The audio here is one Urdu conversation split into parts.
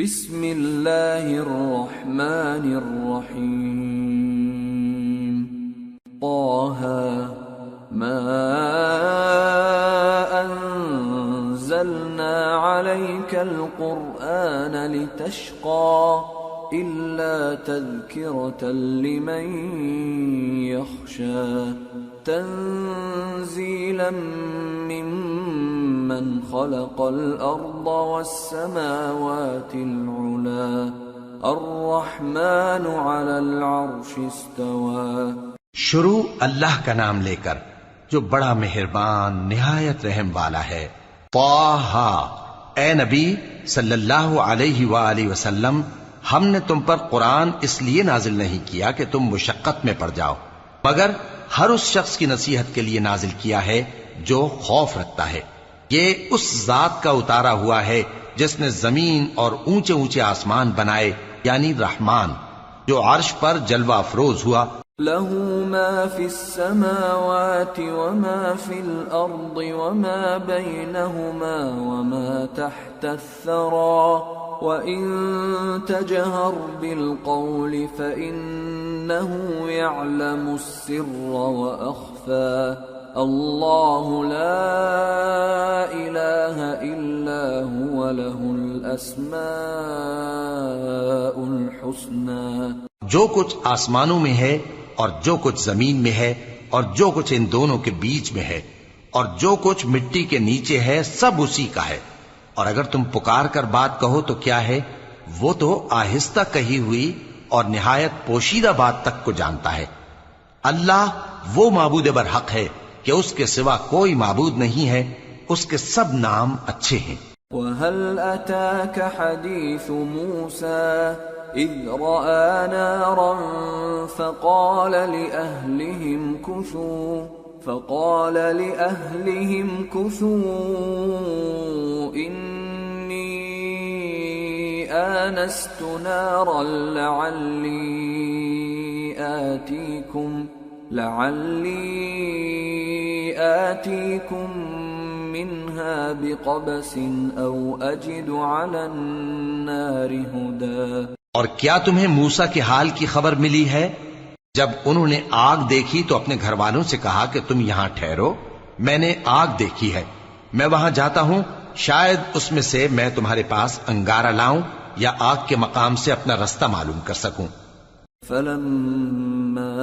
بسم اللہ الرحمن الرحیم طه ما انزلنا عليك القرآن لتشقى إلا تذكرة لمن يخشى تنزيلا ممن خلق الأرض والسماوات العلى الرحمن على العرش استوى. شروع اللہ کا نام لے کر جو بڑا مہربان نہایت رحم والا ہے. طه، اے نبی صلی اللہ علیہ وآلہ وسلم، ہم نے تم پر قرآن اس لیے نازل نہیں کیا کہ تم مشقت میں پڑ جاؤ، مگر ہر اس شخص کی نصیحت کے لیے نازل کیا ہے جو خوف رکھتا ہے. یہ اس ذات کا اتارا ہوا ہے جس نے زمین اور اونچے اونچے آسمان بنائے، یعنی رحمان، جو عرش پر جلوہ افروز ہوا. له ما في السماوات وما في الأرض وما بينهما وما تحت الثرى وإن تجهر بالقول فإنه يعلم السر وأخفى الله لا إله إلا هو له الأسماء الحسنى. جو کچھ آسمانوں میں ہے اور جو کچھ زمین میں ہے اور جو کچھ ان دونوں کے بیچ میں ہے اور جو کچھ مٹی کے نیچے ہے، سب اسی کا ہے. اور اگر تم پکار کر بات کہو تو کیا ہے، وہ تو آہستہ کہی ہوئی اور نہایت پوشیدہ بات تک کو جانتا ہے. اللہ وہ معبود برحق ہے کہ اس کے سوا کوئی معبود نہیں ہے، اس کے سب نام اچھے ہیں. وَهَلْ أَتَاكَ حَدِيثُ مُوسَى إِذْ رَأَى نَارًا فَقَالَ لِأَهْلِهِمْ كُثُوا إِنِّي آنَسْتُ نَارًا لَعَلِّي آتِيكُمْ منها بقبس او اجد على النار هدى. اور کیا تمہیں موسیٰ کے حال کی خبر ملی ہے؟ جب انہوں نے آگ دیکھی تو اپنے گھر والوں سے کہا کہ تم یہاں ٹھہرو، میں نے آگ دیکھی ہے، میں وہاں جاتا ہوں، شاید اس میں سے میں تمہارے پاس انگارہ لاؤں یا آگ کے مقام سے اپنا رستہ معلوم کر سکوں. فلما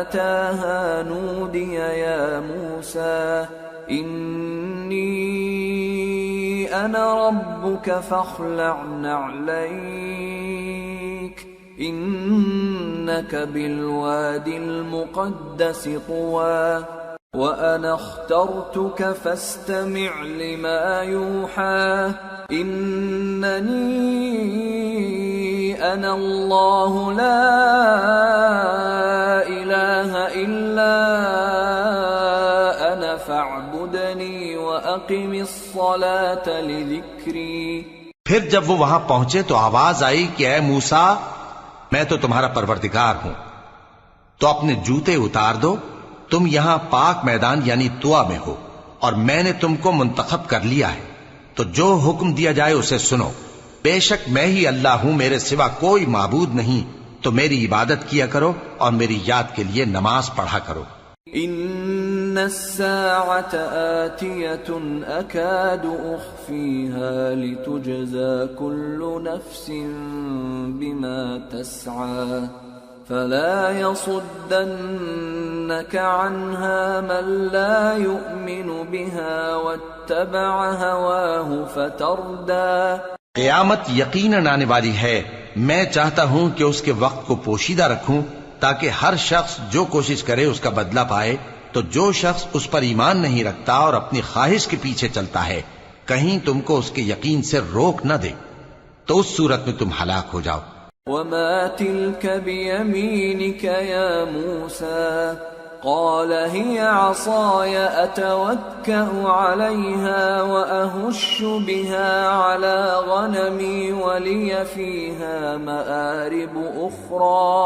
أتاها نودي يا موسى إني أنا ربك فاخلع نعليك إنك بالوادي المقدس طوى وأنا اخترتك فاستمع لما يوحى إنني أنا الله لا إله إلا أنا فاعبدني وأقم الصلاة لذكري. پھر جب وہ وہاں پہنچے تو آواز آئی کہ اے موسیٰ، میں تو تمہارا پروردگار ہوں، تو اپنے جوتے اتار دو، تم یہاں پاک میدان یعنی طوا میں ہو اور میں نے تم کو منتخب کر لیا ہے، تو جو حکم دیا جائے اسے سنو. بے شک میں ہی اللہ ہوں، میرے سوا کوئی معبود نہیں، تو میری عبادت کیا کرو اور میری یاد کے لیے نماز پڑھا کرو. ان الساعة آتية اكاد اخفيها لتجزى كل نفس بما تسعى فلا يصدنك عنها من لا يؤمن بها واتبع هواه فتردى. قیامت یقیناً آنے والی ہے، میں چاہتا ہوں کہ اس کے وقت کو پوشیدہ رکھوں تاکہ ہر شخص جو کوشش کرے اس کا بدلہ پائے. تو جو شخص اس پر ایمان نہیں رکھتا اور اپنی خواہش کے پیچھے چلتا ہے، کہیں تم کو اس کے یقین سے روک نہ دے، تو اس صورت میں تم ہلاک ہو جاؤ. وما تلك بيمينك يا موسى قال هي عصاي أتوكأ عليها وأهش بها على غنمي ولي فيها مآرب أخرى.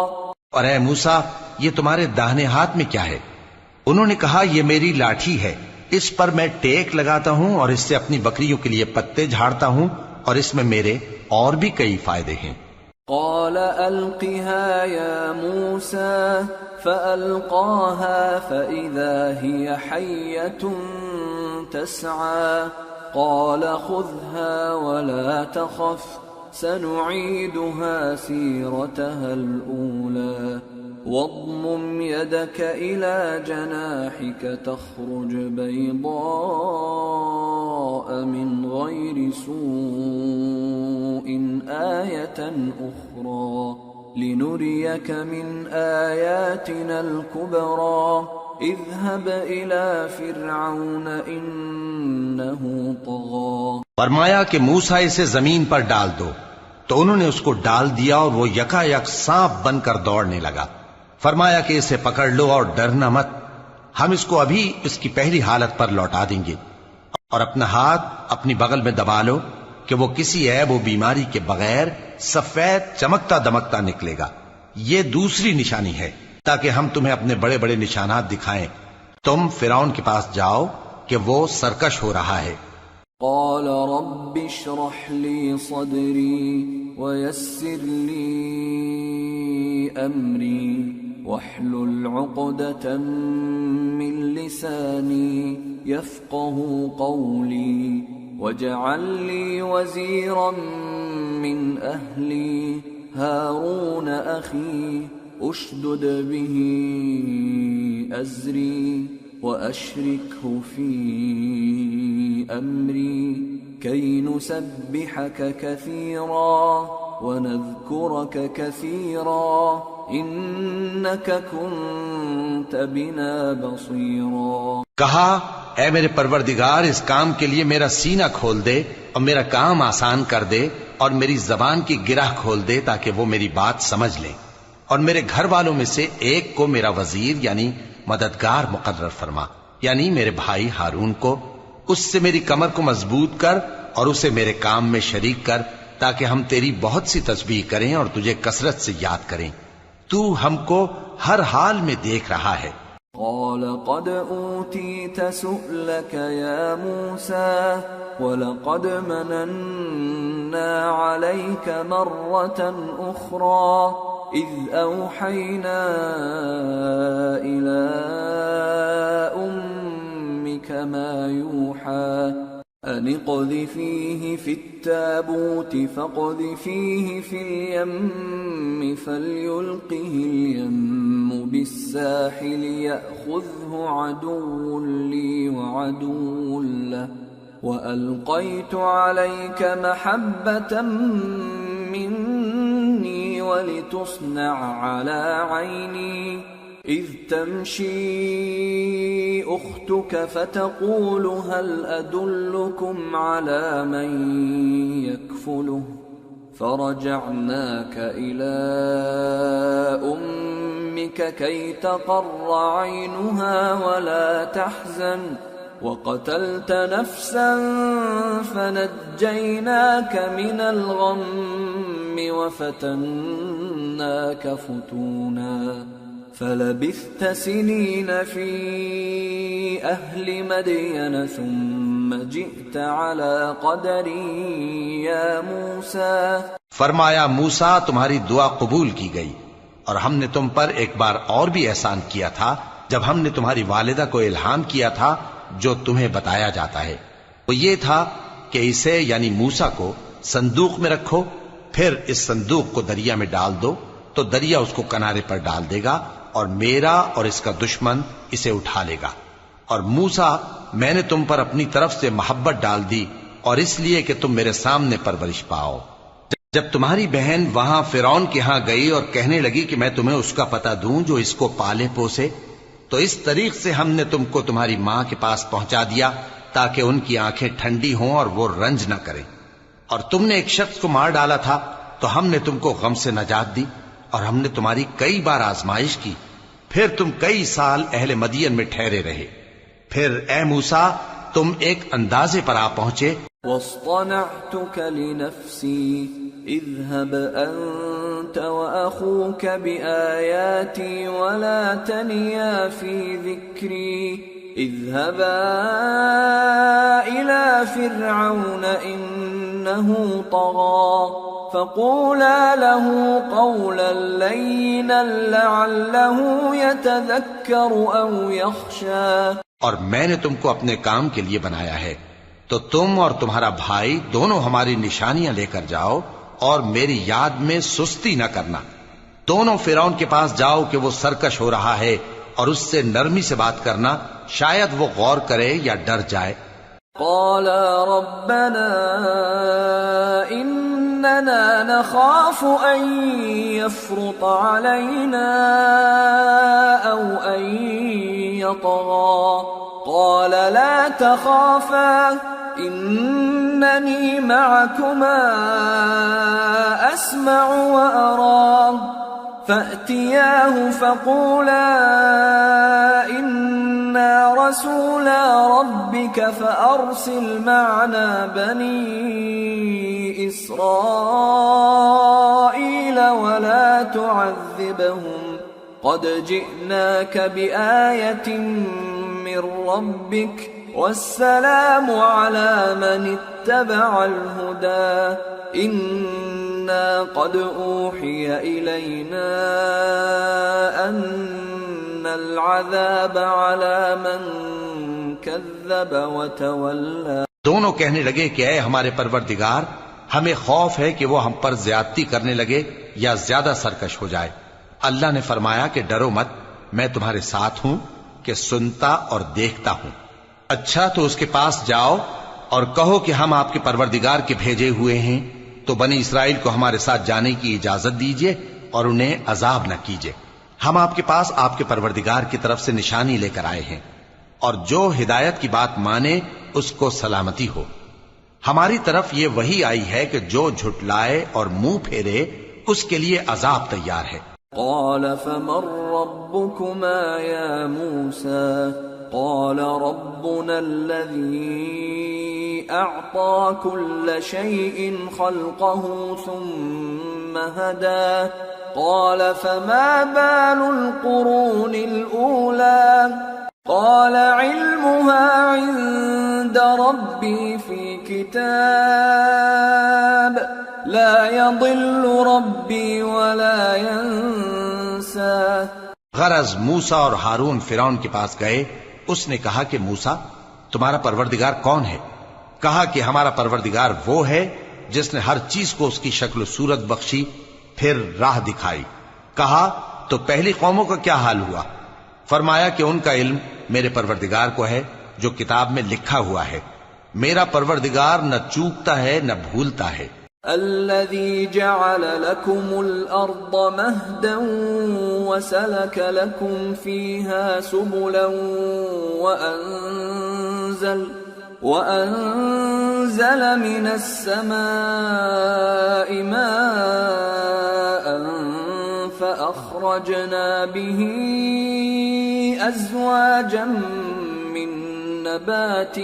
اور اے موسیٰ، یہ تمہارے داہنے ہاتھ میں کیا ہے؟ انہوں نے کہا یہ میری لاٹھی ہے، اس پر میں ٹیک لگاتا ہوں اور اس سے اپنی بکریوں کے لیے پتے جھاڑتا ہوں، اور اس میں میرے اور بھی کئی فائدے ہیں۔ قال ألقها يا موسى فألقاها فإذا هي حية تسعى قال خذها ولا تخف سنعيدها سيرتها الأولى واضمم يدك إلى جناحك تخرج بيضاء من غير سوء آية أخرى لنريك من آياتنا الكبرى اذهب إلى فرعون إنه طغى۔ فرمایا کہ موسیٰ اسے زمین پر ڈال دو، تو انہوں نے اس کو ڈال دیا اور وہ یکا یک سانپ بن کر دوڑنے لگا۔ فرمایا کہ اسے پکڑ لو اور ڈرنا مت، ہم اس کو ابھی اس کی پہلی حالت پر لوٹا دیں گے، اور اپنا ہاتھ اپنی بغل میں دبا لو کہ وہ کسی عیب و بیماری کے بغیر سفید چمکتا دمکتا نکلے گا۔ یہ دوسری نشانی ہے تاکہ ہم تمہیں اپنے بڑے بڑے نشانات دکھائیں۔ تم فرعون کے پاس جاؤ کہ وہ سرکش ہو رہا ہے۔ قال رب اشرح لي صدري ويسر لي أمري واحلل عقدة من لساني يفقه قولي واجعل لي وزيرا من أهلي هارون أخي أشدد به أزري وأشركه في أمري كي نسبحك كثيرا ونذكرك كثيرا إنك كنت بنا بصيرا۔ کہا اے میرے پروردگار، اس کام کے لیے میرا سینہ کھول دے اور میرا کام آسان کر دے، اور میری زبان کی گرہ کھول دے تاکہ وہ میری بات سمجھ لیں، اور میرے گھر والوں میں سے ایک کو میرا وزیر یعنی مددگار مقرر فرما، یعنی میرے بھائی ہارون کو۔ اس سے میری کمر کو مضبوط کر اور اسے میرے کام میں شریک کر، تاکہ ہم تیری بہت سی تسبیح کریں اور تجھے کثرت سے یاد کریں۔ تو ہم کو ہر حال میں دیکھ رہا ہے۔ قال قد أوتيت سؤلك يا موسى ولقد مننا عليك مرة أخرى إذ أوحينا إلى أمك ما يوحى أن اقذفيه في التابوت فاقذفيه في اليم فليلقه اليم بالساحل يأخذه عدو لي وعدو له وألقيت عليك محبة مني ولتصنع على عيني إذ تمشي أختك فتقول هل أدلكم على من يكفله فرجعناك إلى أمك كي تقر عينها ولا تحزن وقتلت نفسا فنجيناك من الغم وفتناك فتونا فلبثت سنين في أهل مدين ثم جئت على قدر يا موسى۔ فرمایا موسیٰ تمہاری دعا قبول کی گئی، اور ہم نے تم پر ایک بار اور بھی احسان کیا تھا جب ہم نے تمہاری والدہ کو الہام کیا تھا جو تمہیں بتایا جاتا ہے۔ وہ یہ تھا کہ اسے یعنی موسیٰ کو صندوق میں رکھو، پھر اس صندوق کو دریا میں ڈال دو تو دریا اس کو کنارے پر ڈال دے گا، اور میرا اور اس کا دشمن اسے اٹھا لے گا۔ اور موسیٰ میں نے تم پر اپنی طرف سے محبت ڈال دی، اور اس لیے کہ تم میرے سامنے پرورش پاؤ۔ جب تمہاری بہن وہاں فرعون کے ہاں گئی اور کہنے لگی کہ میں تمہیں اس کا پتہ دوں جو اس کو پالے پوسے، تو اس طریق سے ہم نے تم کو تمہاری ماں کے پاس پہنچا دیا تاکہ ان کی آنکھیں ٹھنڈی ہوں اور وہ رنج نہ کریں۔ اور تم نے ایک شخص کو مار ڈالا تھا تو ہم نے تم کو غم سے نجات دی، اور ہم نے تمہاری کئی بار آزمائش کی، پھر تم کئی سال اہل مدین میں ٹھہرے رہے۔ پھر اے موسیٰ تم ایک اندازے پر آ پہنچے۔ واصطنعتك لنفسي اذهب أنت وأخوك بآياتي ولا تنيا في ذكري اذهبا إلى فرعون إنه طغى فقولا له قولا لينا لعله يتذكر أو يخشى. اور میں نے تم کو اپنے کام کے لیے بنایا ہے، تو تم اور تمہارا بھائی دونوں ہماری نشانیاں لے کر جاؤ اور میری یاد میں سستی نہ کرنا. دونوں فرعون کے پاس جاؤ کہ وہ سرکش ہو رہا ہے، اور اس سے نرمی سے بات کرنا، شاید وہ غور کرے یا ڈر جائے. قالا ربنا اننا نخاف ان يفرط علينا او ان يطغى. قال لا تخافا انني معكما اسمع وارى. فأتياه فقولا إنا رسولا ربك فأرسل معنا بني إسرائيل ولا تعذبهم قد جئناك بآية من ربك والسلام على من اتبع الهدى. إنا قد أوحي إلينا أن العذاب على من كذب وتولى. دونوں کہنے لگے کہ اے ہمارے پروردگار، ہمیں خوف ہے کہ وہ ہم پر زیادتی کرنے لگے یا زیادہ سرکش ہو جائے. اللہ نے فرمایا کہ ڈرو مت، میں تمہارے ساتھ ہوں کہ سنتا اور دیکھتا ہوں. اچھا تو اس کے پاس جاؤ اور کہو کہ ہم آپ کے پروردگار کے بھیجے ہوئے ہیں، تو بنی اسرائیل کو ہمارے ساتھ جانے کی اجازت دیجیے اور انہیں عذاب نہ کیجیے. ہم آپ کے پاس آپ کے پروردگار کی طرف سے نشانی لے کر آئے ہیں، اور جو ہدایت کی بات مانے اس کو سلامتی ہو. ہماری طرف یہ وحی آئی ہے کہ جو جھٹلائے اور منہ پھیرے اس کے لیے عذاب تیار ہے. قال فمن ربكما يا موسى؟ قال ربنا الذي أعطى كل شيء خلقه ثم هدى. قال فما بال القرون الأولى؟ قال علمها عند ربي في كتاب لا يضل ربي ولا ينسى. غرض موسیٰ اور ہارون فرعون کے پاس گئے. اس نے کہا کہ موسیٰ، تمہارا پروردگار کون ہے؟ کہا کہ ہمارا پروردگار وہ ہے جس نے ہر چیز کو اس کی شکل و صورت بخشی، پھر راہ دکھائی. کہا تو پہلی قوموں کا کیا حال ہوا؟ فرمایا کہ ان کا علم میرے پروردگار کو ہے جو کتاب میں لکھا ہوا ہے. میرا پروردگار نہ چوکتا ہے نہ بھولتا ہے. الذي جعل لكم الأرض مهدا وسلك لكم فيها سبلا وأنزل من السماء ماء فأخرجنا به أزواجا من نبات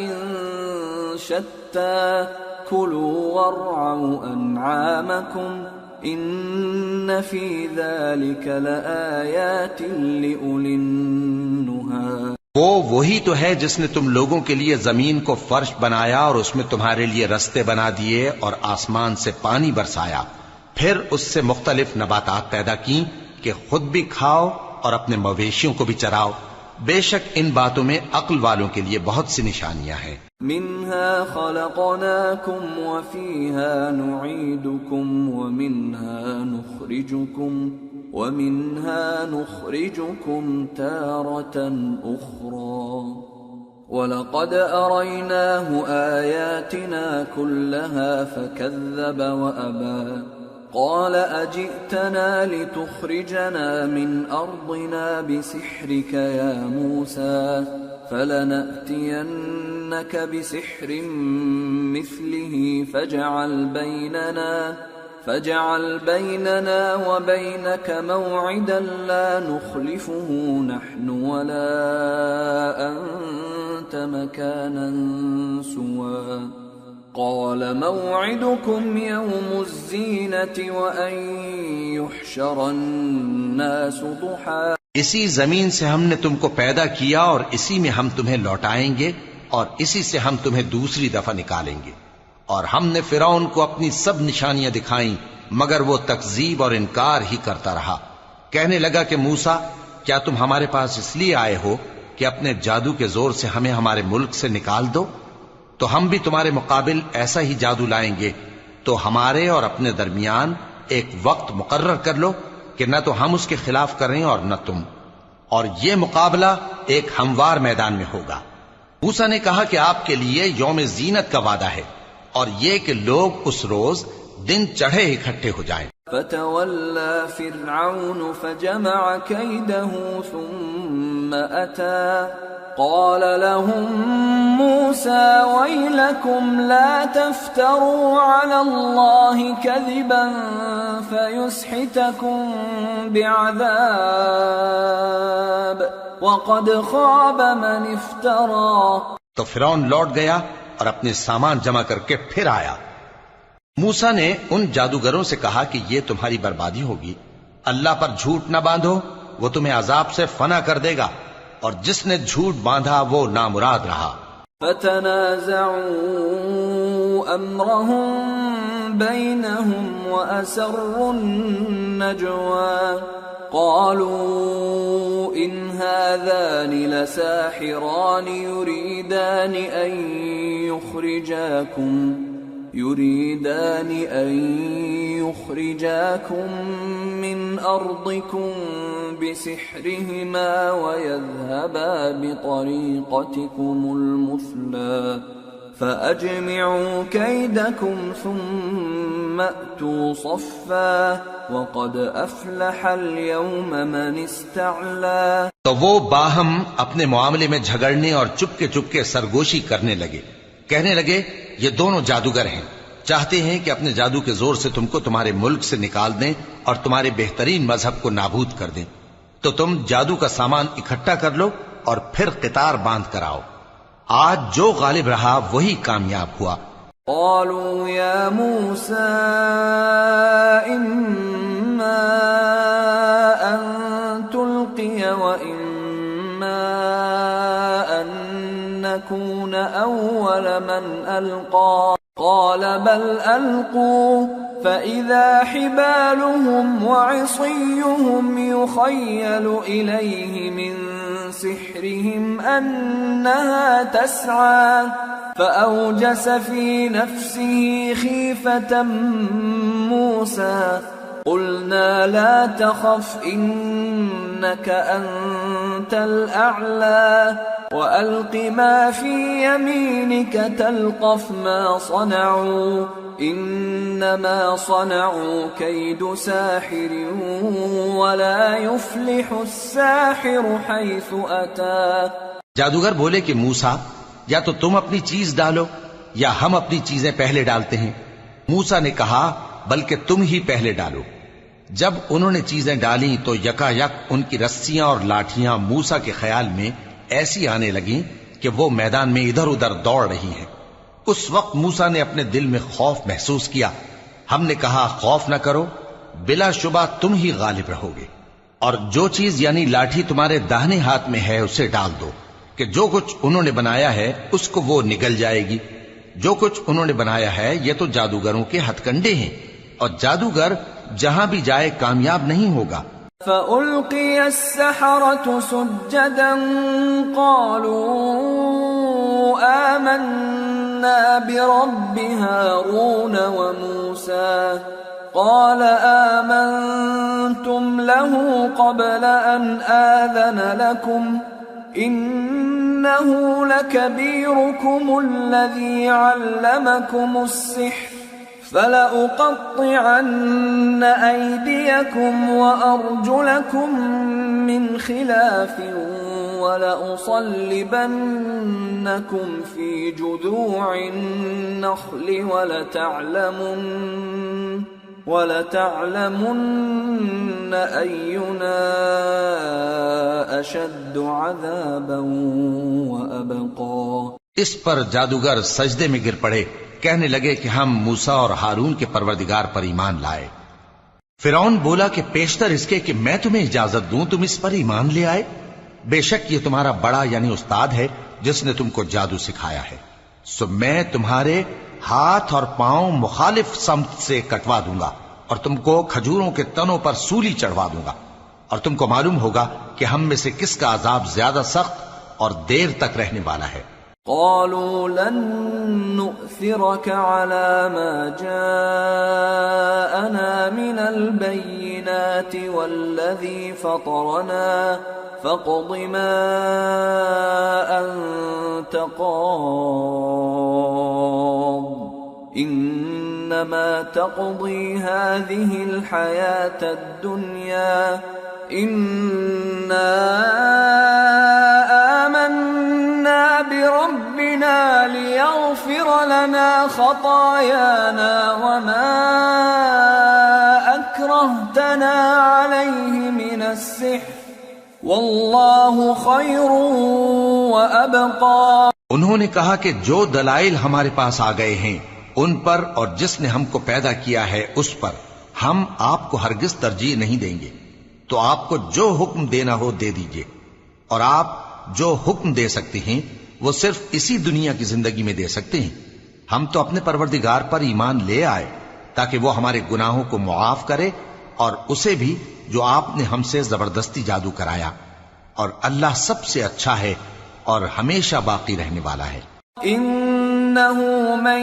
شتى كلوا وارعوا أنعامكم إن في ذلك لآيات لأولي النهى. وہ وہی تو ہے جس نے تم لوگوں کے لیے زمین کو فرش بنایا اور اس میں تمہارے لیے رستے بنا دیے اور آسمان سے پانی برسایا، پھر اس سے مختلف نباتات پیدا کی کہ خود بھی کھاؤ اور اپنے مویشیوں کو بھی چراؤ. بے شک ان باتوں میں عقل والوں کے لیے بہت سی نشانیاں ہیں. منها خلقناكم وفيها نعيدكم ومنها نخرجكم تارة أخرى. ولقد أريناه آياتنا كلها فكذب وأبى. قال أجئتنا لتخرجنا من أرضنا بسحرك يا موسى فلنأتينك بسحر مثله فاجعل بيننا وبينك موعدا لا نخلفه نحن ولا أنت مكانا سوى. قال موعدكم يوم الزينة وأن يحشر الناس ضحى. اسی زمین سے ہم نے تم کو پیدا کیا اور اسی میں ہم تمہیں لوٹائیں گے اور اسی سے ہم تمہیں دوسری دفعہ نکالیں گے. اور ہم نے فرعون کو اپنی سب نشانیاں دکھائیں مگر وہ تکذیب اور انکار ہی کرتا رہا. کہنے لگا کہ موسیٰ کیا تم ہمارے پاس اس لیے آئے ہو کہ اپنے جادو کے زور سے ہمیں ہمارے ملک سے نکال دو؟ تو ہم بھی تمہارے مقابل ایسا ہی جادو لائیں گے. تو ہمارے اور اپنے درمیان ایک وقت مقرر کر لو کہ نہ تو ہم اس کے خلاف کریں اور نہ تم، اور یہ مقابلہ ایک ہموار میدان میں ہوگا. موسیٰ نے کہا کہ آپ کے لیے یوم زینت کا وعدہ ہے اور یہ کہ لوگ اس روز دن چڑھے اکٹھے ہو جائیں. فتولى فرعون فجمع كيده ثم أتى قال لهم موسى ويلكم لا تفتروا على الله كذبا فيسحتكم بعذاب وقد خاب من افترى. تو فرعون لوٹ گیا اور اپنے سامان جمع کر کے پھر آیا. موسیٰ نے ان جادوگروں سے کہا کہ یہ تمہاری بربادی ہوگی. اللہ پر جھوٹ نہ باندھو، وہ تمہیں عذاب سے فنا کر دے گا، اور جس نے جھوٹ باندھا وہ نامراد رہا. فتنازعوا امرهم بينهم واسروا النجوى قالوا ان هذان لساحران يريدان أن يخرجاكم من أرضكم بسحرهما ويذهبا بطريقتكم المثلى فأجمعوا كيدكم ثم أتوا صفا وقد أفلح اليوم من استعلى. تو وہ باہم اپنے معاملے میں جھگڑنے اور چپکے سرگوشی کرنے لگے. کہنے لگے یہ دونوں جادوگر ہیں، چاہتے ہیں کہ اپنے جادو کے زور سے تم کو تمہارے ملک سے نکال دیں اور تمہارے بہترین مذہب کو نابود کر دیں. تو تم جادو کا سامان اکٹھا کر لو اور پھر قطار باندھ کر آؤ. آج جو غالب رہا وہی کامیاب ہوا. قالوا يا موسى إما أن تلقي وإما أن نكون أول من ألقى قال بل ألقوا فإذا حبالهم وعصيهم يخيل إليه من سحرهم أنها تسعى فأوجس في نفسه خيفة موسى قلنا لا تخف إنك أنت الأعلى وألق ما في يمينك تلقف ما صنعوا إنما صنعوا كيد ساحر ولا يفلح الساحر حيث أتى. جادوگر بولے کہ موسیٰ یا تو تم اپنی چیز ڈالو یا ہم اپنی چیزیں پہلے ڈالتے ہیں. موسیٰ نے کہا بلکہ تم ہی پہلے ڈالو. جب انہوں نے چیزیں ڈالیں تو یکا یک ان کی رسیاں اور لاٹھیاں موسیٰ کے خیال میں ایسی آنے لگیں کہ وہ میدان میں ادھر ادھر دوڑ رہی ہیں. اس وقت موسیٰ نے اپنے دل میں خوف محسوس کیا. ہم نے کہا خوف نہ کرو، بلا شبہ تم ہی غالب رہو گے، اور جو چیز یعنی لاٹھی تمہارے داہنے ہاتھ میں ہے اسے ڈال دو کہ جو کچھ انہوں نے بنایا ہے اس کو وہ نگل جائے گی. جو کچھ انہوں نے بنایا ہے یہ تو جادوگروں کے ہتھ کنڈے ہیں، اور جادوگر جہاں بھی جائے کامیاب نہیں ہوگا. فَأُلْقِيَ السَّحَرَةُ سُجَّدًا قَالُوا آمَنَّا بِرَبِّ هَارُونَ وَمُوسَى قَالَ آمَنْتُمْ لَهُ قَبْلَ أَنْ آذَنَ لَكُمْ إِنَّهُ لَكَبِيرُكُمُ الَّذِي عَلَّمَكُمُ السِّحْرَ فَلَأُقَطِّعَنَّ أَيْدِيَكُمْ وَأَرْجُلَكُمْ مِنْ خِلَافٍ وَلَأُصَلِّبَنَّكُمْ فِي جُذُوعِ النَّخْلِ وَلَتَعْلَمُنَّ أَيُّنَا أَشَدُّ عَذَابًا وَأَبْقَى. اس پر جادوگر سجدے میں گر پڑے، کہنے لگے کہ ہم موسیٰ اور ہارون کے پروردگار پر ایمان لائے. فرعون بولا کہ پیشتر اس کے کہ میں تمہیں اجازت دوں تم اس پر ایمان لے آئے، بے شک یہ تمہارا بڑا یعنی استاد ہے جس نے تم کو جادو سکھایا ہے، سو میں تمہارے ہاتھ اور پاؤں مخالف سمت سے کٹوا دوں گا اور تم کو کھجوروں کے تنوں پر سولی چڑھوا دوں گا، اور تم کو معلوم ہوگا کہ ہم میں سے کس کا عذاب زیادہ سخت اور دیر تک رہنے والا ہے۔ قالوا لن نؤثرك على ما جاءنا من البينات والذي فطرنا فاقض ما أنت قاض إنما تقضي هذه الحياة الدنيا إنا آمنا بربنا ليغفر لنا خطايانا وما أكرهتنا عليه من السحر واللہ خیر وابقى۔ انہوں نے کہا کہ جو دلائل ہمارے پاس آ گئے ہیں ان پر اور جس نے ہم کو پیدا کیا ہے اس پر ہم آپ کو ہرگز ترجیح نہیں دیں گے، تو آپ کو جو حکم دینا ہو دے دیجئے، اور آپ جو حکم دے سکتے ہیں وہ صرف اسی دنیا کی زندگی میں دے سکتے ہیں۔ ہم تو اپنے پروردگار پر ایمان لے آئے تاکہ وہ ہمارے گناہوں کو معاف کرے اور اسے بھی جو آپ نے ہم سے زبردستی جادو کرایا، اور اللہ سب سے اچھا ہے اور ہمیشہ باقی رہنے والا ہے۔ انه من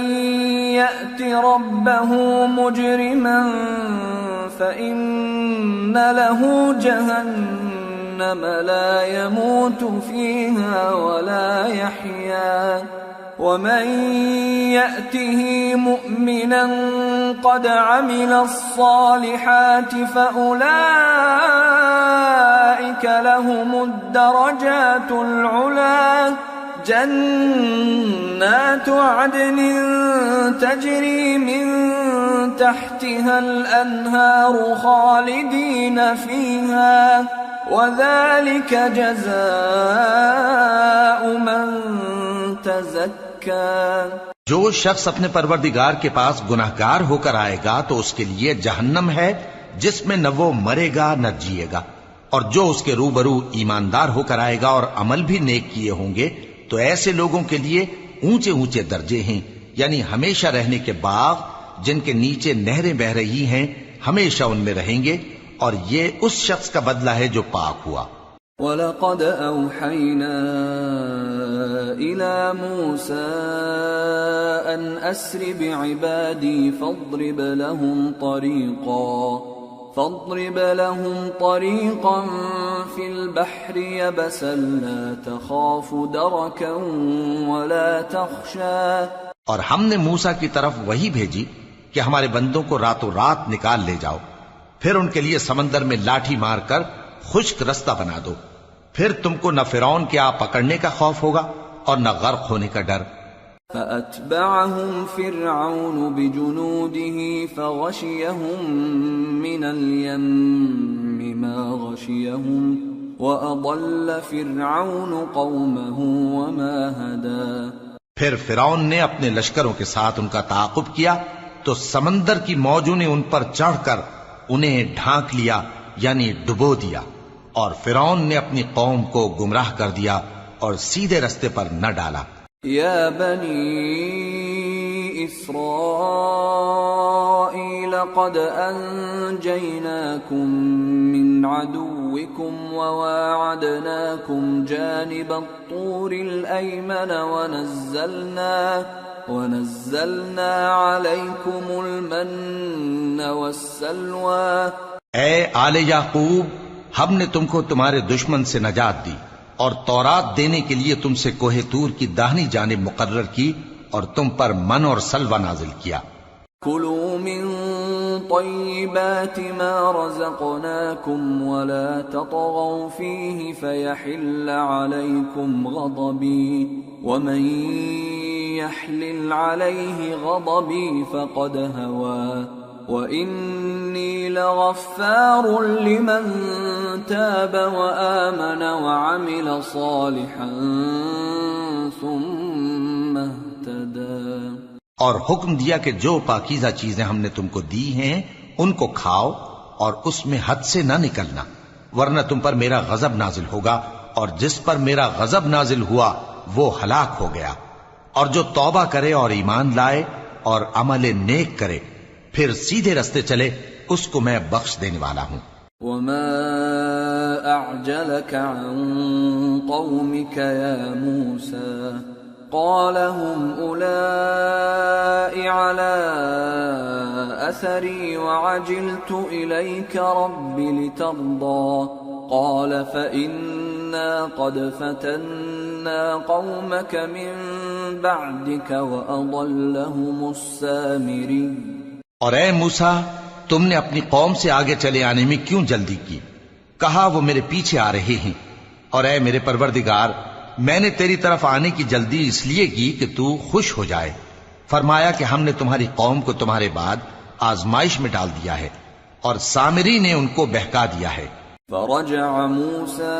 يأت ربه مجرما فإن له جهنم لا يموت فيها ولا يحيا ومن يأته مؤمنا قد عمل الصالحات فأولئك لهم الدرجات العلى جنات عدن تجري من تحتها الأنهار خالدين فيها وذلك جزاء من تزكى۔ جو شخص اپنے پروردگار کے پاس گناہگار ہو کر آئے گا تو اس کے لیے جہنم ہے جس میں نہ وہ مرے گا نہ جیے گا، اور جو اس کے روبرو ایماندار ہو کر آئے گا اور عمل بھی نیک کیے ہوں گے تو ایسے لوگوں کے لیے اونچے اونچے درجے ہیں، یعنی ہمیشہ رہنے کے باغ جن کے نیچے نہریں بہ رہی ہیں، ہمیشہ ان میں رہیں گے، اور یہ اس شخص کا بدلہ ہے جو پاک ہوا۔ وَلَقَدْ أَوْحَيْنَا إِلَى مُوسَىٰ أَنْ أَسْرِ بِعِبَادِي فَاضْرِبْ لَهُمْ طَرِيقًا فِي الْبَحْرِ يَبَسًا لَا تَخَافُ دَرَكًا وَلَا تَخْشَىٰ۔ اور ہم نے موسیٰ کی طرف وہی بھیجی کہ ہمارے بندوں کو راتوں رات نکال لے جاؤ، پھر ان کے لیے سمندر میں لاٹھی مار کر خشک رستہ بنا دو، پھر تم کو نہ فرعون کے آ پکڑنے کا خوف ہوگا اور نہ غرق ہونے کا ڈر۔ فَأَتْبَعَهُمْ فِرْعَوْنُ بِجُنُودِهِ فَغَشِيَهُمْ مِنَ الْيَمِّ مَا غَشِيَهُمْ وَأَضَلَّ فِرْعَوْنُ قَوْمَهُ وَمَا هَدَىٰ۔ پھر فرعون نے اپنے لشکروں کے ساتھ ان کا تعاقب کیا تو سمندر کی موجوں نے ان پر چڑھ کر انہیں ڈھانک لیا یعنی ڈبو دیا، اور فرعون نے اپنی قوم کو گمراہ کر دیا اور سیدھے رستے پر نہ ڈالا۔ یا بنی اسرائیل قد انجیناکم من عدوکم وواعدناکم جانب الطور الایمن ونزلنا علیکم المن والسلوى۔ اے آل یعقوب، ہم نے تم کو تمہارے دشمن سے نجات دی اور تورات دینے کے لیے تم سے کوہ طور کی داہنی جانب مقرر کی اور تم پر من اور سلوہ نازل کیا۔ کلوا من طیبات ما رزقناکم ولا تطغوا فیہ فیحل علیکم غضبی ومن یحلل علیہ غضبی فقد هوى وَإِنِّي لَغَفَّارٌ لِمَن تَابَ وَآمَنَ وَعَمِلَ صَالِحًا ثُمَّ اهْتَدَىٰ۔ اور حکم دیا کہ جو پاکیزہ چیزیں ہم نے تم کو دی ہیں ان کو کھاؤ اور اس میں حد سے نہ نکلنا، ورنہ تم پر میرا غضب نازل ہوگا، اور جس پر میرا غضب نازل ہوا وہ ہلاک ہو گیا۔ اور جو توبہ کرے اور ایمان لائے اور عمل نیک کرے پھر سیدھے رستے چلے، اس کو میں بخش دینے والا ہوں۔ وما أعجلك عن قومك يا موسى قال هم أولئك على أثري وعجلت إليك رب لترضى قال فإنا قد فتنا قومك من بعدك وأضلهم السامري۔ اور اے موسیٰ، تم نے اپنی قوم سے آگے چلے آنے میں کیوں جلدی کی؟ کہا وہ میرے پیچھے آ رہے ہیں۔ اور اے میرے پروردگار، میں نے تیری طرف آنے کی جلدی اس لیے کی کہ تو خوش ہو جائے۔ فرمایا کہ ہم نے تمہاری قوم کو تمہارے بعد آزمائش میں ڈال دیا ہے، اور سامری نے ان کو بہکا دیا ہے۔ فرجع موسى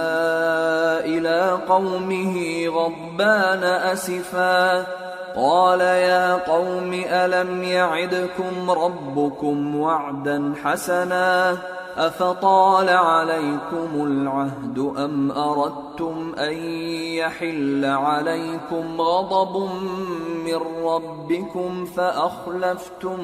إلى قومه غضبان أسفا قال يا قوم ألم يعدكم ربكم وعدا حسنا أفطال عليكم العهد أم أردتم أن يحل عليكم غضب من ربكم فأخلفتم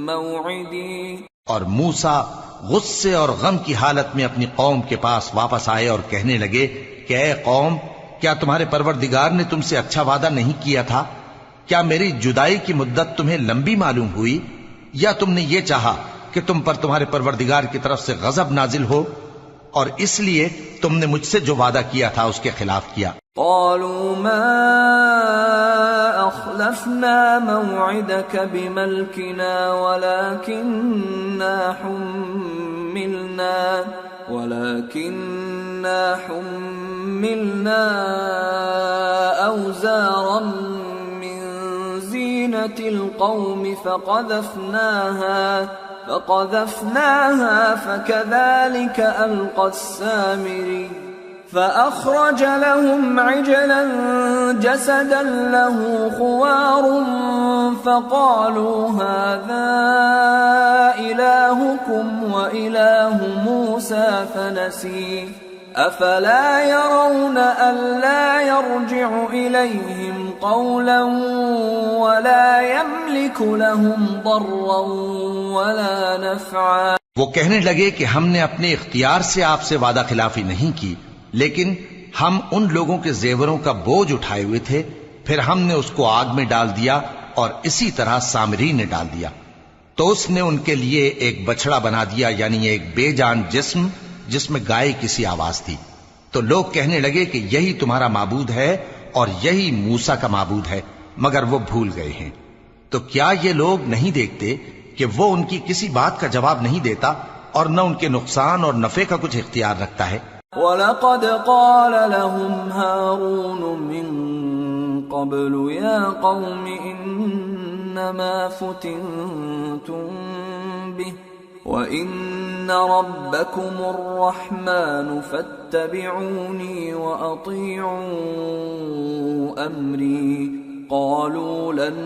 موعدي۔ اور موسیٰ غصے اور غم کی حالت میں اپنی قوم کے پاس واپس آئے اور کہنے لگے کہ اے قوم، کیا تمہارے پروردگار نے تم سے اچھا وعدہ نہیں کیا تھا؟ کیا میری جدائی کی مدت تمہیں لمبی معلوم ہوئی، یا تم نے یہ چاہا کہ تم پر تمہارے پروردگار کی طرف سے غضب نازل ہو، اور اس لیے تم نے مجھ سے جو وعدہ کیا تھا اس کے خلاف کیا؟ قالوا ما أخلفنا موعدك بملكنا ولكننا حملنا أوزارا من زينة القوم فقذفناها فكذلك ألقى السامري فأخرج لهم عجلا جسدا له خوار فقالوا هذا إلهكم وإله موسى فنسي أفلا يرون ألا يرجع إليهم قولا ولا يملك لهم ضرا ولا نفعا۔ وہ کہنے لگے کہ ہم نے اپنے اختیار سے آپ سے وعدہ خلافی نہیں کی، لیکن ہم ان لوگوں کے زیوروں کا بوجھ اٹھائے ہوئے تھے، پھر ہم نے اس کو آگ میں ڈال دیا، اور اسی طرح سامری نے ڈال دیا۔ تو اس نے ان کے لیے ایک بچڑا بنا دیا، یعنی ایک بے جان جسم جس میں گائے کسی آواز تھی۔ تو لوگ کہنے لگے کہ یہی تمہارا معبود ہے اور یہی موسیٰ کا معبود ہے، مگر وہ بھول گئے ہیں۔ تو کیا یہ لوگ نہیں دیکھتے کہ وہ ان کی کسی بات کا جواب نہیں دیتا، اور نہ ان کے نقصان اور نفع کا کچھ اختیار رکھتا ہے؟ وَلَقَدْ قَالَ لَهُمْ هَارُونُ مِن قَبْلُ يَا قَوْمِ إِنَّمَا فُتِنْتُمْ بِهِ وَإِنَّ رَبَّكُمُ الرَّحْمَنُ فَاتَّبِعُونِي وَأَطِيعُوا أَمْرِي قَالُوا لَن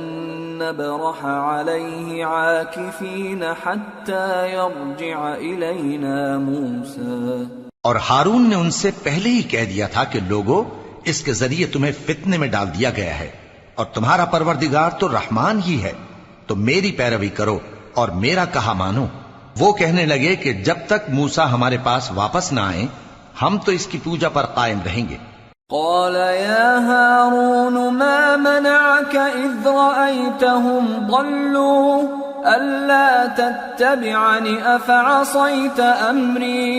نَّبْرَحَ عَلَيْهِ عَاكِفِينَ حَتَّى يَرْجِعَ إِلَيْنَا مُوسَىٰ۔ اور ہارون نے ان سے پہلے ہی کہہ دیا تھا کہ لوگو، اس کے ذریعے تمہیں فتنے میں ڈال دیا گیا ہے، اور تمہارا پروردگار تو رحمان ہی ہے، تو میری پیروی کرو اور میرا کہا مانو۔ وہ کہنے لگے کہ جب تک موسیٰ ہمارے پاس واپس نہ آئیں ہم تو اس کی پوجا پر قائم رہیں گے۔ قال يا هارون ما منعك إذ رأيتهم ضلوا ألا تتبعني أفعصيت أمري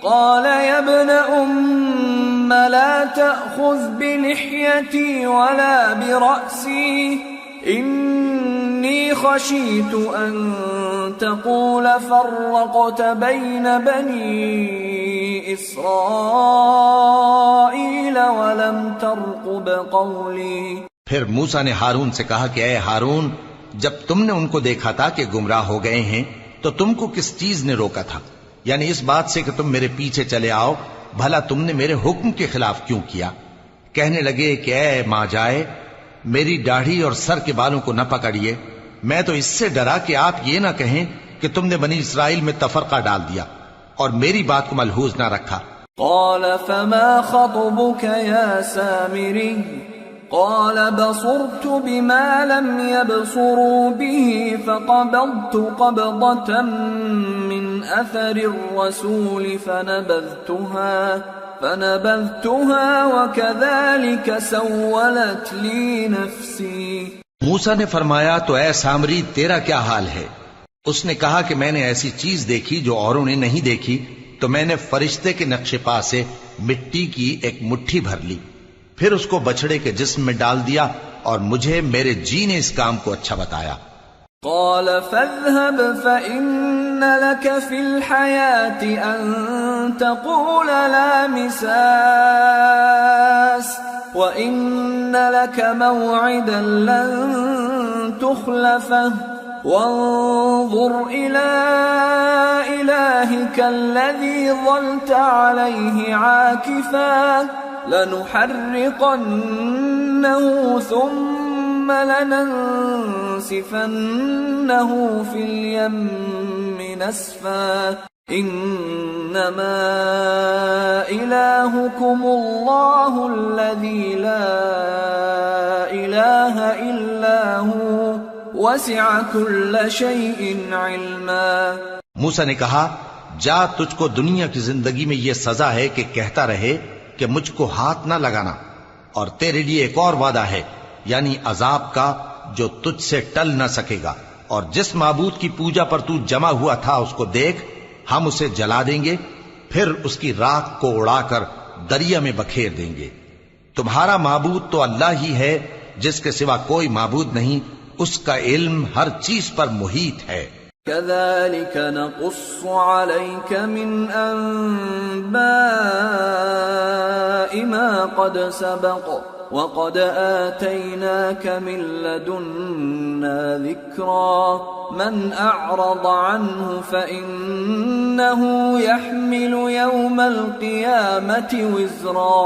قال يا ابن أم لا تأخذ بلحيتي ولا برأسي إني خشيت أن تقول فرقت بين بني إسرائيل ولم ترقب قولي۔ پھر موسیٰ نے ہارون سے کہا کہ اے ہارون، جب تم نے ان کو دیکھا تھا کہ گمراہ ہو گئے ہیں تو تم کو کس چیز نے روکا تھا؟ یعنی اس بات سے کہ تم میرے پیچھے چلے آؤ، بھلا تم نے میرے حکم کے خلاف کیوں کیا؟ کہنے لگے کہ اے ماں جائے، میری داڑھی اور سر کے بالوں کو نہ پکڑیے، میں تو اس سے ڈرا کہ آپ یہ نہ کہیں کہ تم نے بنی اسرائیل میں تفرقہ ڈال دیا اور میری بات کو ملحوظ نہ رکھا۔ قال فما خطبك يا سامري قال بصرت بما لم يبصروا به فقبضت قبضة من أثر الرسول فنبذتها وكذلك سولت لي نفسي۔ موسیٰ نے فرمایا تو اے سامری تیرا کیا حال ہے؟ اس نے کہا کہ میں نے ایسی چیز دیکھی جو اوروں نے نہیں دیکھی، تو میں نے فرشتے کے نقش پا سے مٹی کی ایک مٹھی بھر لی، پھر اس کو بچڑے کے جسم میں ڈال دیا اور مجھے میرے جی نے اس کام کو اچھا بتایا۔ قال فاذهب فإن لك في الحياة أن تقول لا مساس وإن لك موعدا لن تخلفه وانظر إلى إلهك الذي ظلت عليه عاكفا لنحرقنه ثم لننسفنه في اليم نسفا إنما إلهكم الله الذي لا إله إلا هو وسع كل شيء علما۔ موسیٰ نے کہا جا، تجھ کو دنیا کی زندگی میں یہ سزا ہے کہ کہتا رہے کہ مجھ کو ہاتھ نہ لگانا، اور تیرے لیے ایک اور وعدہ ہے یعنی عذاب کا جو تجھ سے ٹل نہ سکے گا، اور جس معبود کی پوجا پر تو جمع ہوا تھا اس کو دیکھ، ہم اسے جلا دیں گے، پھر اس کی راکھ کو اڑا کر دریا میں بکھیر دیں گے۔ تمہارا معبود تو اللہ ہی ہے جس کے سوا کوئی معبود نہیں، اس کا علم ہر چیز پر محیط ہے۔ كذلك نقص عليك من أنباء ما قد سبق وقد آتيناك من لدنا ذكرا من أعرض عنه فإنه يحمل يوم القيامة وزرا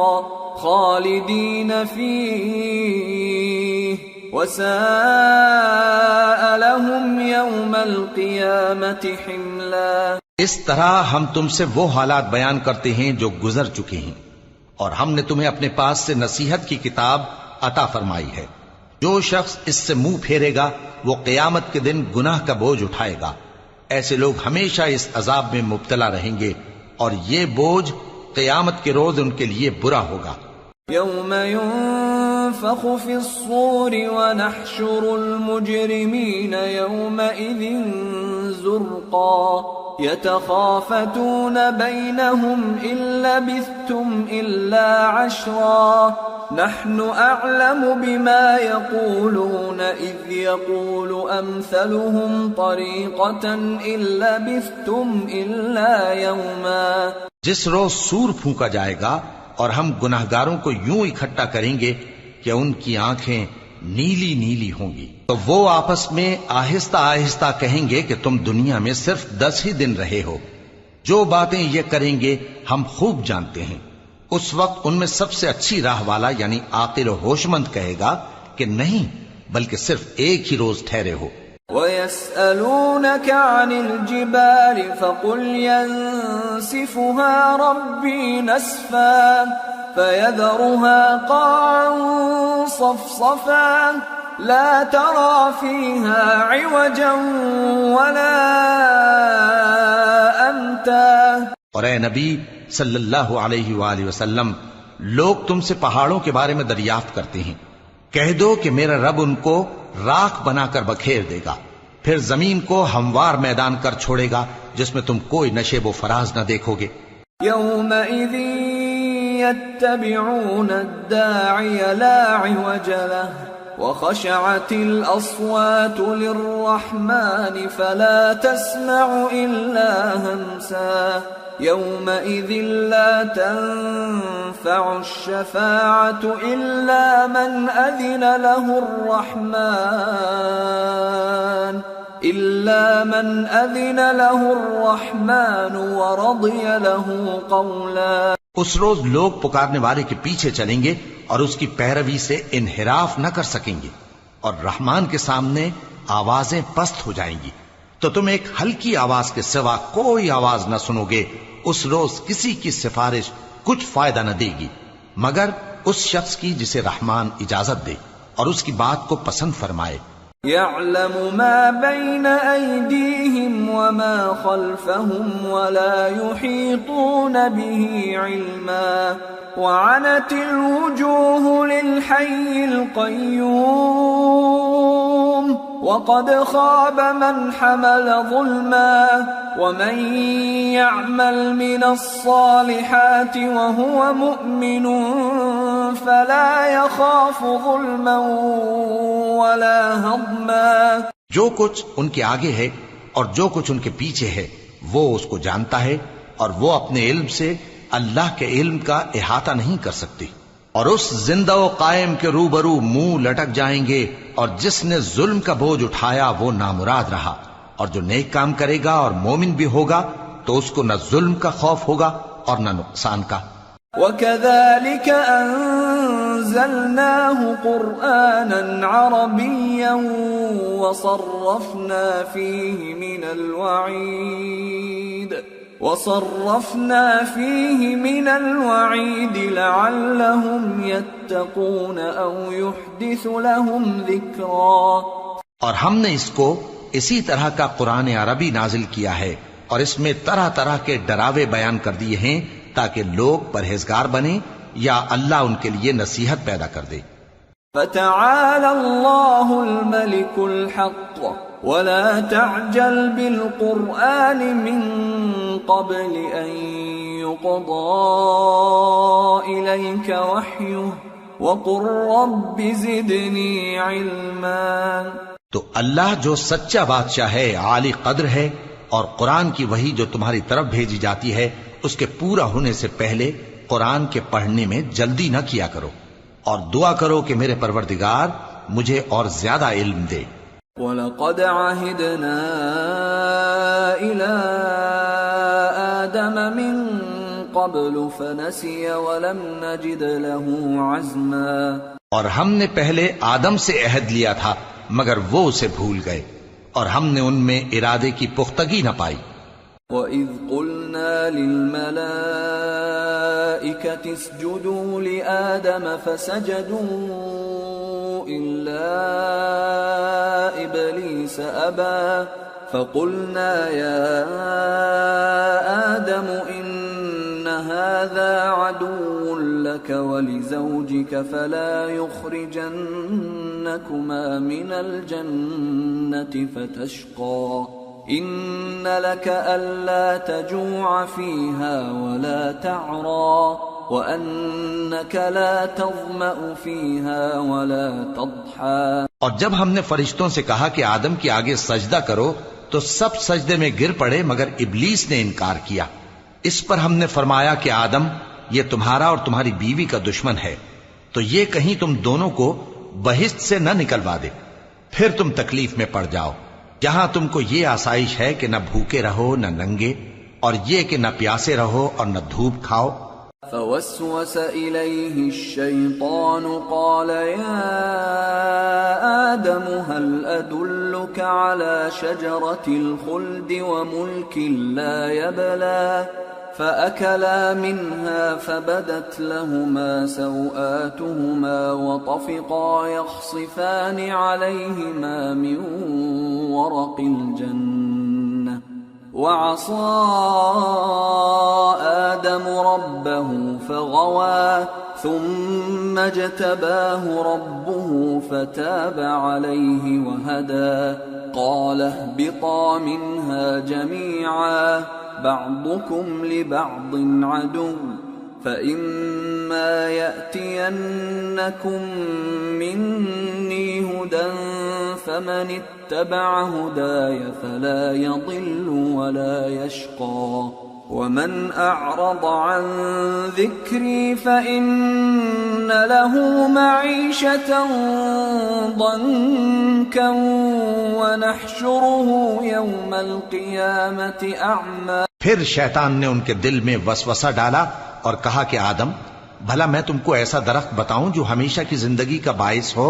خالدين فيه وساء لهم يوم القيامة حملا۔ اس طرح ہم تم سے وہ حالات بیان کرتے ہیں جو گزر چکے ہیں، اور ہم نے تمہیں اپنے پاس سے نصیحت کی کتاب عطا فرمائی ہے۔ جو شخص اس سے منہ پھیرے گا وہ قیامت کے دن گناہ کا بوجھ اٹھائے گا۔ ایسے لوگ ہمیشہ اس عذاب میں مبتلا رہیں گے، اور یہ بوجھ قیامت کے روز ان کے لیے برا ہوگا۔ يوم ينفخ في الصور ونحشر المجرمين يومئذ زرقا يتخافتون بينهم إن لبثتم إلا عشرا نحن أعلم بما يقولون إذ يقول أمثلهم طريقة إن لبثتم إلا يوما۔ جس روز سور پھونکا جائے گا اور ہم گناہگاروں کو یوں اکٹھا کریں گے کہ ان کی آنکھیں نیلی نیلی ہوں گی، تو وہ آپس میں آہستہ آہستہ کہیں گے کہ تم دنیا میں صرف 10 ہی دن رہے ہو۔ جو باتیں یہ کریں گے ہم خوب جانتے ہیں۔ اس وقت ان میں سب سے اچھی راہ والا یعنی عاقل و ہوش مند کہے گا کہ نہیں، بلکہ صرف ایک ہی روز ٹھہرے ہو۔ وَيَسْأَلُونَكَ عَنِ الْجِبَالِ فَقُلْ يَنسِفُهَا رَبِّي نَسْفًا فَيَذَرُهَا قَاعًا صَفْصَفًا لَا تَرَى فِيهَا عِوَجًا وَلَا أَمْتًا۔ اور اے نبی صلی اللہ علیہ وآلہ وسلم، لوگ تم سے پہاڑوں کے بارے میں دریافت کرتے ہیں، کہہ دو کہ میرا رب ان کو راکھ بنا کر بکھیر دے گا، پھر زمین کو ہموار میدان کر چھوڑے گا جس میں تم کوئی نشیب و فراز نہ دیکھو گے۔ يومئذ يتبعون الداعي لا عوج له وخشعت الأصوات للرحمن فلا تسمع إلا همسا يومئذ لا تنفع الشفاعة إلا من أذن له الرحمن ورضي له قولا۔ اس روز لوگ پکارنے والے کے پیچھے چلیں گے اور اس کی پیروی سے انحراف نہ کر سکیں گے، اور رحمان کے سامنے آوازیں پست ہو جائیں گی، تو تو تم ایک ہلکی آواز کے سوا کوئی آواز نہ سنو گے. اس روز کسی کی سفارش کچھ فائدہ نہ دے گی مگر اس شخص کی جسے رحمان اجازت دے اور اس کی بات کو پسند فرمائے. يعلم ما بين أيديهم وما خلفهم ولا يحيطون به علما وعنت الوجوه للحي القيوم وقد خاب من حمل ظلما ومن يعمل من الصالحات وهو مؤمن فلا يخاف ظلما ولا هضما. جو کچھ ان کے آگے ہے اور جو کچھ ان کے پیچھے ہے وہ اس کو جانتا ہے اور وہ اپنے علم سے اللہ کے علم کا احاطہ نہیں کر سکتی. اور اس زندہ و قائم کے روبرو منہ لٹک جائیں گے اور جس نے ظلم کا بوجھ اٹھایا وہ نامراد رہا اور جو نیک کام کرے گا اور مومن بھی ہوگا تو اس کو نہ ظلم کا خوف ہوگا اور نہ نقصان کا. وَكَذَلِكَ أَنزَلْنَاهُ قُرْآنًا عَرَبِيًّا وَصَرَّفْنَا فِيهِ مِنَ الْوَعِيدِ لَعَلَّهُمْ يَتَّقُونَ أَوْ يُحْدِثُ لَهُمْ ذِكْرًا. اور ہم نے اس کو اسی طرح کا قرآن عربی نازل کیا ہے اور اس میں طرح طرح کے ڈراوے بیان کر دیے ہیں تاکہ لوگ پرہیزگار بنیں یا اللہ ان کے لیے نصیحت پیدا کر دے. فَتَعَالَى اللَّهُ الْمَلِكُ الْحَقُّ وَلَا تَعْجَلْ بِالْقُرْآنِ مِنْ قَبْلِ أَنْ يُقْضَى إِلَيْكَ وَحْيُهُ وَقُلْ رَبِّ زِدْنِي عِلْمًا. تو اللہ جو سچا بادشاہ ہے، عالی قدر ہے، اور قرآن کی وحی جو تمہاری طرف بھیجی جاتی ہے اس کے پورا ہونے سے پہلے قرآن کے پڑھنے میں جلدی نہ کیا کرو اور دعا کرو کہ میرے پروردگار مجھے اور زیادہ علم دے. وَلَقَدْ عَهِدْنَا إِلَىٰ آدَمَ مِن قَبْلُ فَنَسِيَ وَلَمْ نَجِدْ لَهُ عَزْمًا. اور ہم نے پہلے آدم سے عہد لیا تھا مگر وہ اسے بھول گئے اور ہم نے ان میں ارادے کی پختگی نہ پائی. وَإِذْ قُلْنَا لِلْمَلَائِكَةِ اسْجُدُوا لِآدَمَ فَسَجَدُوا إِلَّا إِبْلِيسَ أَبَى فَقُلْنَا يَا آدَمُ إِنَّ هَذَا عَدُوٌّ لَكَ وَلِزَوْجِكَ فَلَا يُخْرِجَنَّكُمَا مِنَ الْجَنَّةِ فَتَشْقَى إِنَّ لَكَ أَلَّا تَجُوعَ فِيهَا وَلَا تَعْرَى وَأَنَّكَ لَا تَظْمَأُ فِيهَا وَلَا تَضْحَى. اور جب ہم نے فرشتوں سے کہا کہ آدم کے آگے سجدہ کرو تو سب سجدے میں گر پڑے مگر ابلیس نے انکار کیا. اس پر ہم نے فرمایا کہ آدم یہ تمہارا اور تمہاری بیوی کا دشمن ہے تو یہ کہیں تم دونوں کو بہشت سے نہ نکلوا دے پھر تم تکلیف میں پڑ جاؤ. یہاں تم کو یہ آسائش ہے کہ نہ بھوکے رہو نہ ننگے اور یہ کہ نہ پیاسے رہو اور نہ دھوپ کھاؤ. فوسوس إليه الشيطان قال يا آدم هل أدلك على شجرة الخلد وملك لا يبلى فأكلا منها فبدت لهما سوآتهما وطفقا يخصفان عليهما من ورق الجنة وعصى آدم ربه فغوى ثم اجتباه ربه فتاب عليه وهدى قال اهبطا منها جميعا بعضكم لبعض عدو فإما يأتينكم مني هدى فمن اتبع هداي فلا يضل ولا يشقى ومن أعرض عن ذكري فإن له معيشة ضنكا ونحشره يوم القيامة أعمى. پھر شیطان نے ان کے دل میں وسوسہ ڈالا اور کہا کہ آدم بھلا میں تم کو ایسا درخت بتاؤں جو ہمیشہ کی زندگی کا باعث ہو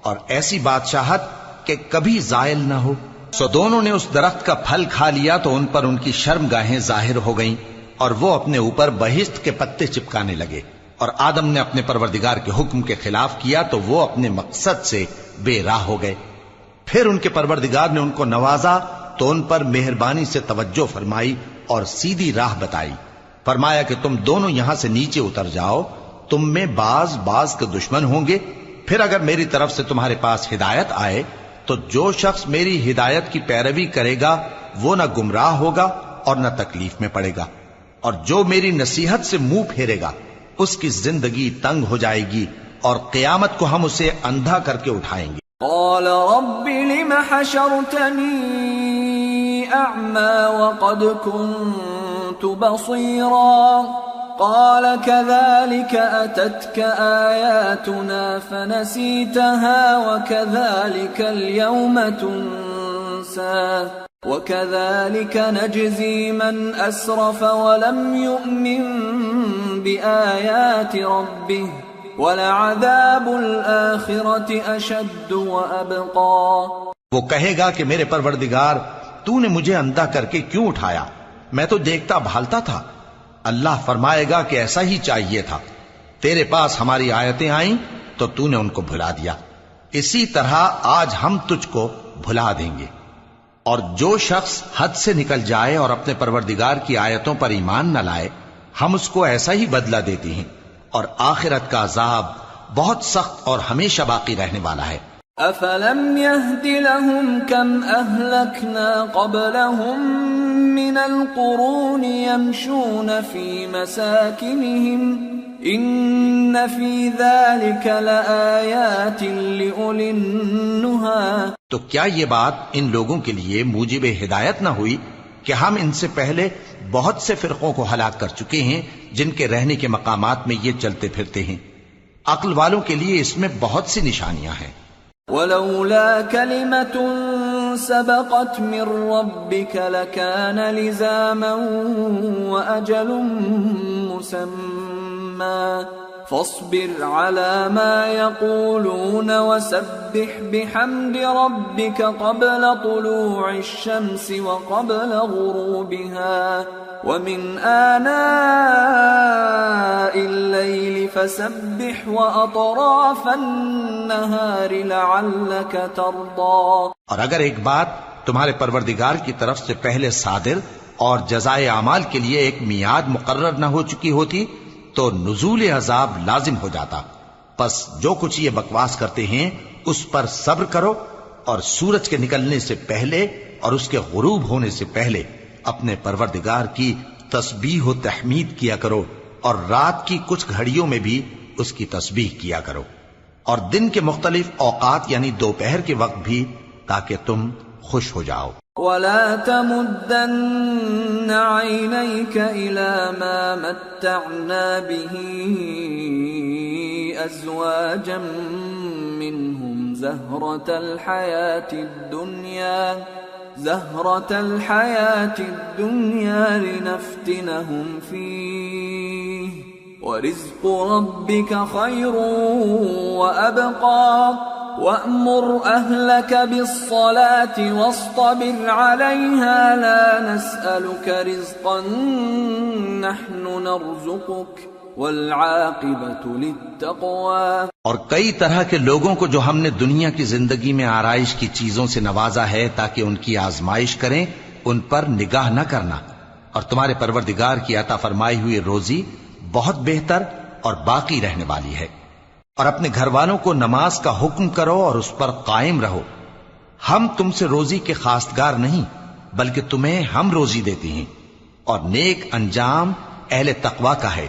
اور ایسی بادشاہت کہ کبھی زائل نہ ہو سو دونوں نے اس درخت کا پھل کھا لیا تو ان پر ان کی شرم گاہیں ظاہر ہو گئیں اور وہ اپنے اوپر بہشت کے پتے چپکانے لگے، اور آدم نے اپنے پروردگار کے حکم کے خلاف کیا تو وہ اپنے مقصد سے بے راہ ہو گئے۔ پھر ان کے پروردگار نے ان کو نوازا تو ان پر مہربانی سے توجہ فرمائی اور سیدھی راہ بتائی۔ فرمایا کہ تم دونوں یہاں سے نیچے اتر جاؤ، تم میں بعض کے دشمن ہوں گے، پھر اگر میری طرف سے تمہارے پاس ہدایت آئے تو جو شخص میری ہدایت کی پیروی کرے گا وہ نہ گمراہ ہوگا اور نہ تکلیف میں پڑے گا، اور جو میری نصیحت سے منہ پھیرے گا اس کی زندگی تنگ ہو جائے گی اور قیامت کو ہم اسے اندھا کر کے اٹھائیں گے۔ قال رب لم حشرتني أعمى وقد كنت بصيرا قال كذلك أتتك آياتنا فنسيتها وكذلك اليوم تنسى وكذلك نجزي من أسرف ولم يؤمن بآيات ربه وَلَعَذَابُ الْآخِرَةِ أَشَدُّ وَأَبْقَى۔ وہ کہے گا کہ میرے پروردگار تو نے مجھے اندھا کر کے کیوں اٹھایا، میں تو دیکھتا بھالتا تھا۔ اللہ فرمائے گا کہ ایسا ہی چاہیے تھا، تیرے پاس ہماری آیتیں آئیں تو تو نے ان کو بھلا دیا، اسی طرح آج ہم تجھ کو بھلا دیں گے۔ اور جو شخص حد سے نکل جائے اور اپنے پروردگار کی آیتوں پر ایمان نہ لائے ہم اس کو ایسا ہی بدلہ دیتے ہیں، اور آخرت کا عذاب بہت سخت اور ہمیشہ باقی رہنے والا ہے۔ أَفَلَمْ يَهْدِ لَهُمْ كَمْ أَهْلَكْنَا قَبْلَهُمْ مِنَ الْقُرُونِ يَمْشُونَ فِي مَسَاكِنِهِمْ إِنَّ فِي ذَلِكَ لَآيَاتٍ لِأُولِي النُّهَى۔ تو کیا یہ بات ان لوگوں کے لیے موجب ہدایت نہ ہوئی کہ ہم ان سے پہلے بہت سے فرقوں کو ہلاک کر چکے ہیں جن کے رہنے کے مقامات میں یہ چلتے پھرتے ہیں، عقل والوں کے لیے اس میں بہت سی نشانیاں ہیں۔ وَلَوْلَا كَلِمَةٌ سَبَقَتْ مِنْ رَبِّكَ لَكَانَ لِزَامًا وَأَجَلٌ مُّسَمًّى فاصبر على ما يقولون وسبح بحمد ربك قبل طلوع الشمس وقبل غروبها ومن آناء الليل فسبح وأطراف النهار لعلك ترضى۔ اور اگر ایک بات تمہارے پروردگار کی طرف سے پہلے صادر اور جزائے اعمال کے لیے ایک میعاد مقرر نہ ہو چکی ہوتی تو نزول عذاب لازم ہو جاتا، پس جو کچھ یہ بکواس کرتے ہیں اس پر صبر کرو، اور سورج کے نکلنے سے پہلے اور اس کے غروب ہونے سے پہلے اپنے پروردگار کی تسبیح و تحمید کیا کرو، اور رات کی کچھ گھڑیوں میں بھی اس کی تسبیح کیا کرو، اور دن کے مختلف اوقات یعنی دوپہر کے وقت بھی، تاکہ تم خوش ہو جاؤ۔ وَلَا تَمُدَّنَّ عَيْنَيْكَ إِلَى مَا مَتَّعْنَا بِهِ أَزْوَاجًا مِّنْهُمْ زَهْرَةَ الْحَيَاةِ الدُّنْيَا لِنَفْتِنَهُمْ فِيهِ وَرِزْقُ رَبِّكَ خَيْرٌ وَأَبْقَى وَأْمُرْ أَهْلَكَ بِالصَّلَاةِ وَاصْطَبِرْ عَلَيْهَا لَا نَسْأَلُكَ رِزْقًا نَحْنُ نَرْزُقُكَ وَالْعَاقِبَةُ لِلتَّقْوَى۔ اور کئی طرح کے لوگوں کو جو ہم نے دنیا کی زندگی میں آرائش کی چیزوں سے نوازا ہے تاکہ ان کی آزمائش کریں، ان پر نگاہ نہ کرنا، اور تمہارے پروردگار کی عطا فرمائی ہوئی روزی بہت بہتر اور باقی رہنے والی ہے۔ اور اپنے گھر والوں کو نماز کا حکم کرو اور اس پر قائم رہو، ہم تم سے روزی کے خواستگار نہیں بلکہ تمہیں ہم روزی دیتے ہیں، اور نیک انجام اہل تقوی کا ہے۔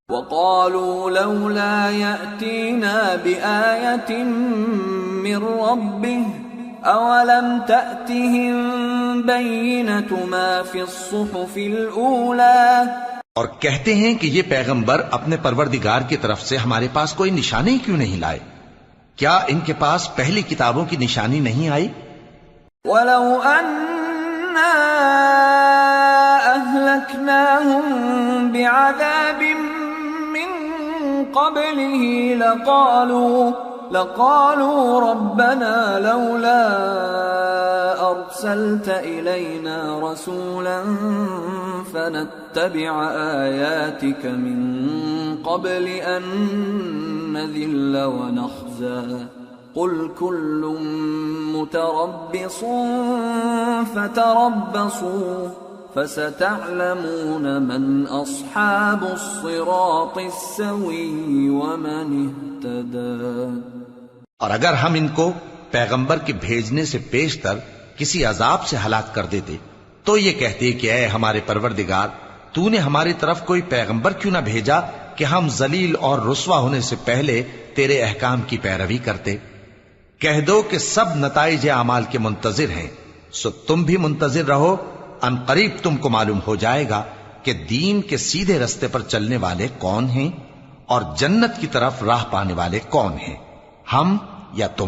وَقَالُوا لَوْلَا يَأْتِينَا بِآيَةٍ مِّن رَّبِّهِ أَوَلَمْ تَأْتِهِم بَيِّنَةُ مَا فِي الصُّحُفِ الْأُولَى۔ اور کہتے ہیں کہ یہ پیغمبر اپنے پروردگار کی طرف سے ہمارے پاس کوئی نشانی کیوں نہیں لائے؟ کیا ان کے پاس پہلی کتابوں کی نشانی نہیں آئی؟ وَلَوْ أَنَّا أَهْلَكْنَاهُمْ بِعَذَابٍ مِّن قَبْلِهِ لَقَالُوا رَبَّنَا لَوْلَا أرسلت إلينا رسولا فنتبع آياتك من قبل أن نذل ونخزى قل كل متربص فتربصوا فستعلمون من أصحاب الصراط السوي ومن اهتدى۔ اور اگر ہم ان کو پیغمبر کے بھیجنے سے پیشتر کسی عذاب سے ہلاک کر دیتے تو یہ کہتے کہ اے ہمارے پروردگار، تو نے ہماری طرف کوئی پیغمبر کیوں نہ بھیجا کہ ہم ذلیل اور رسوا ہونے سے پہلے تیرے احکام کی پیروی کرتے۔ کہہ دو کہ سب نتائج اعمال کے منتظر ہیں، سو تم بھی منتظر رہو، ان قریب تم کو معلوم ہو جائے گا کہ دین کے سیدھے رستے پر چلنے والے کون ہیں اور جنت کی طرف راہ پانے والے کون ہیں، ہم یا تم۔